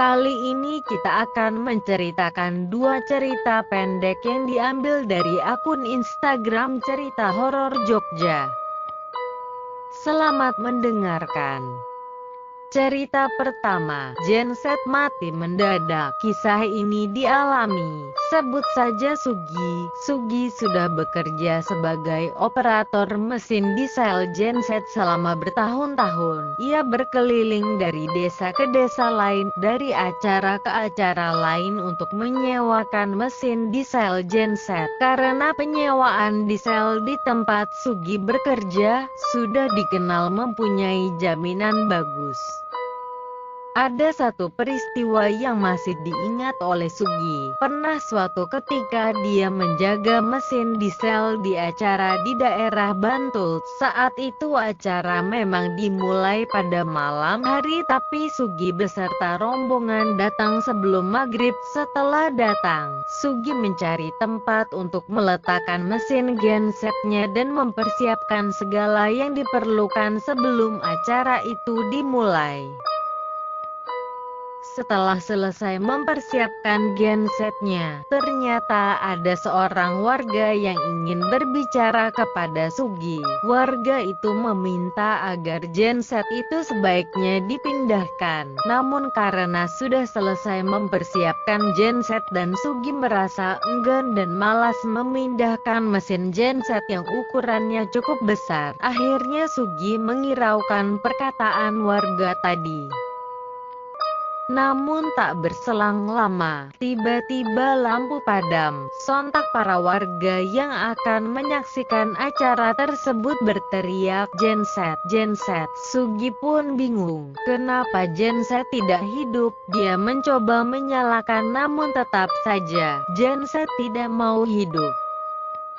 Kali ini kita akan menceritakan dua cerita pendek yang diambil dari akun Instagram Cerita Horor Jogja. Selamat mendengarkan. Cerita pertama, genset mati mendadak. Kisah ini dialami, sebut saja Sugi. Sugi sudah bekerja sebagai operator mesin diesel genset selama bertahun-tahun. Ia berkeliling dari desa ke desa lain, dari acara ke acara lain untuk menyewakan mesin diesel genset. Karena penyewaan diesel di tempat Sugi bekerja, sudah dikenal mempunyai jaminan bagus. Ada satu peristiwa yang masih diingat oleh Sugi. Pernah suatu ketika dia menjaga mesin diesel di acara di daerah Bantul. Saat itu acara memang dimulai pada malam hari, tapi Sugi beserta rombongan datang sebelum maghrib. Setelah datang, Sugi mencari tempat untuk meletakkan mesin gensetnya dan mempersiapkan segala yang diperlukan sebelum acara itu dimulai. Setelah selesai mempersiapkan gensetnya, ternyata ada seorang warga yang ingin berbicara kepada Sugi. Warga itu meminta agar genset itu sebaiknya dipindahkan. Namun karena sudah selesai mempersiapkan genset dan Sugi merasa enggan dan malas memindahkan mesin genset yang ukurannya cukup besar, akhirnya Sugi menghiraukan perkataan warga tadi. Namun tak berselang lama, tiba-tiba lampu padam. Sontak para warga yang akan menyaksikan acara tersebut berteriak, "Genset, genset!" Sugi pun bingung, kenapa genset tidak hidup. Dia mencoba menyalakan namun tetap saja, genset tidak mau hidup.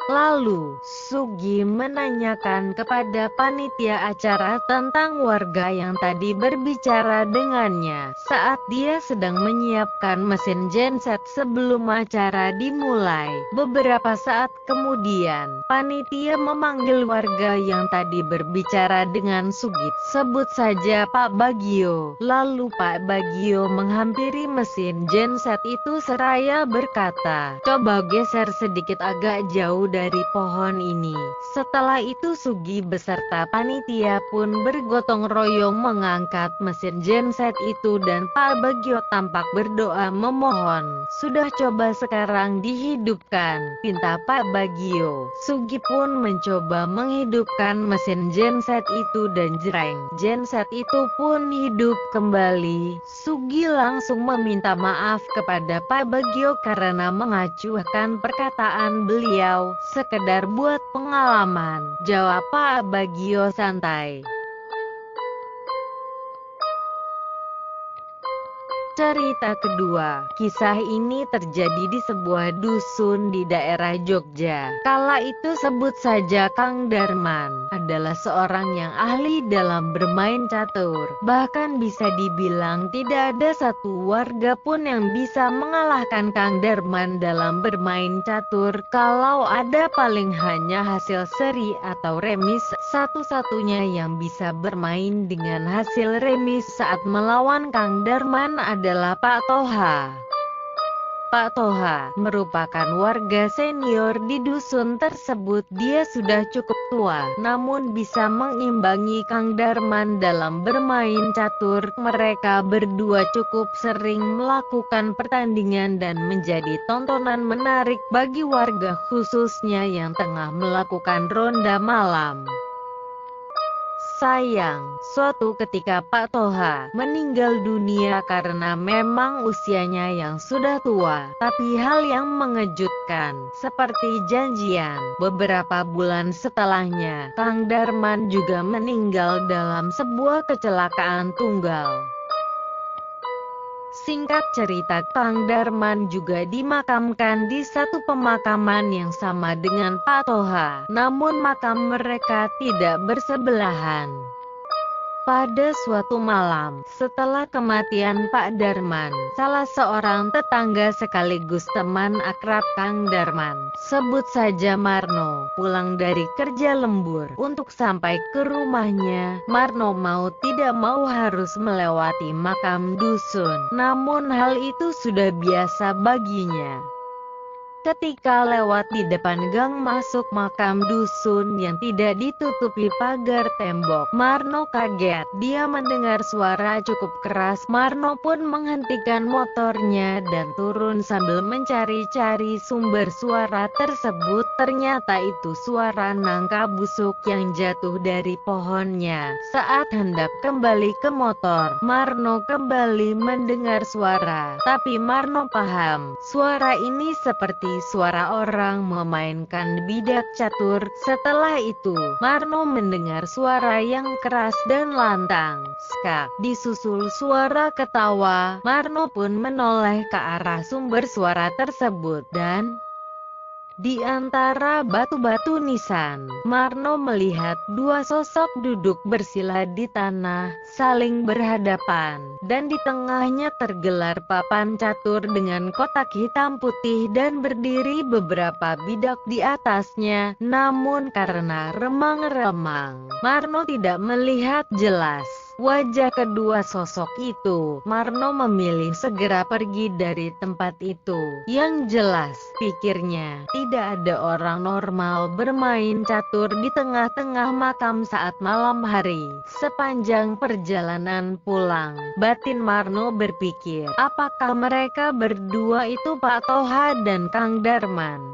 Lalu, Sugi menanyakan kepada panitia acara tentang warga yang tadi berbicara dengannya saat dia sedang menyiapkan mesin genset sebelum acara dimulai. Beberapa saat kemudian, panitia memanggil warga yang tadi berbicara dengan Sugi. Sebut saja Pak Bagio. Lalu Pak Bagio menghampiri mesin genset itu seraya berkata, "Coba geser sedikit agak jauh dari pohon ini." Setelah itu Sugi beserta panitia pun bergotong royong mengangkat mesin genset itu dan Pak Bagio tampak berdoa memohon. "Sudah, coba sekarang dihidupkan," pinta Pak Bagio. Sugi pun mencoba menghidupkan mesin genset itu dan jreng, genset itu pun hidup kembali. Sugi langsung meminta maaf kepada Pak Bagio karena mengacuhkan perkataan beliau. "Sekedar buat pengalaman," jawab Pak Bagio santai. Cerita kedua, kisah ini terjadi di sebuah dusun di daerah Jogja. Kala itu sebut saja Kang Darman adalah seorang yang ahli dalam bermain catur. Bahkan bisa dibilang tidak ada satu warga pun yang bisa mengalahkan Kang Darman dalam bermain catur. Kalau ada paling hanya hasil seri atau remis. Satu-satunya yang bisa bermain dengan hasil remis saat melawan Kang Darman adalah Pak Toha. Pak Toha merupakan warga senior di dusun tersebut. Dia sudah cukup tua, namun bisa mengimbangi Kang Darman dalam bermain catur. Mereka berdua cukup sering melakukan pertandingan dan menjadi tontonan menarik bagi warga, khususnya yang tengah melakukan ronda malam. Sayang, suatu ketika Pak Toha meninggal dunia karena memang usianya yang sudah tua. Tapi hal yang mengejutkan, seperti janjian, beberapa bulan setelahnya, Kang Darman juga meninggal dalam sebuah kecelakaan tunggal. Singkat cerita, Kang Darman juga dimakamkan di satu pemakaman yang sama dengan Pak Toha, namun makam mereka tidak bersebelahan. Pada suatu malam, setelah kematian Pak Darman, salah seorang tetangga sekaligus teman akrab Kang Darman, sebut saja Marno, pulang dari kerja lembur. Untuk sampai ke rumahnya, Marno mau tidak mau harus melewati makam dusun. Namun hal itu sudah biasa baginya. Ketika lewat di depan gang masuk makam dusun yang tidak ditutupi pagar tembok, Marno kaget. Dia mendengar suara cukup keras. Marno pun menghentikan motornya dan turun sambil mencari-cari sumber suara tersebut. Ternyata itu suara nangka busuk yang jatuh dari pohonnya. Saat hendak kembali ke motor, Marno kembali mendengar suara. Tapi Marno paham, suara ini seperti suara orang memainkan bidak catur. Setelah itu, Marno mendengar suara yang keras dan lantang. Skak, disusul suara ketawa. Marno pun menoleh ke arah sumber suara tersebut dan di antara batu-batu nisan, Marno melihat dua sosok duduk bersila di tanah, saling berhadapan, dan di tengahnya tergelar papan catur dengan kotak hitam putih dan berdiri beberapa bidak di atasnya. Namun karena remang-remang, Marno tidak melihat jelas wajah kedua sosok itu. Marno memilih segera pergi dari tempat itu. Yang jelas, pikirnya, tidak ada orang normal bermain catur di tengah-tengah makam saat malam hari. Sepanjang perjalanan pulang, batin Marno berpikir, apakah mereka berdua itu Pak Toha dan Kang Darman?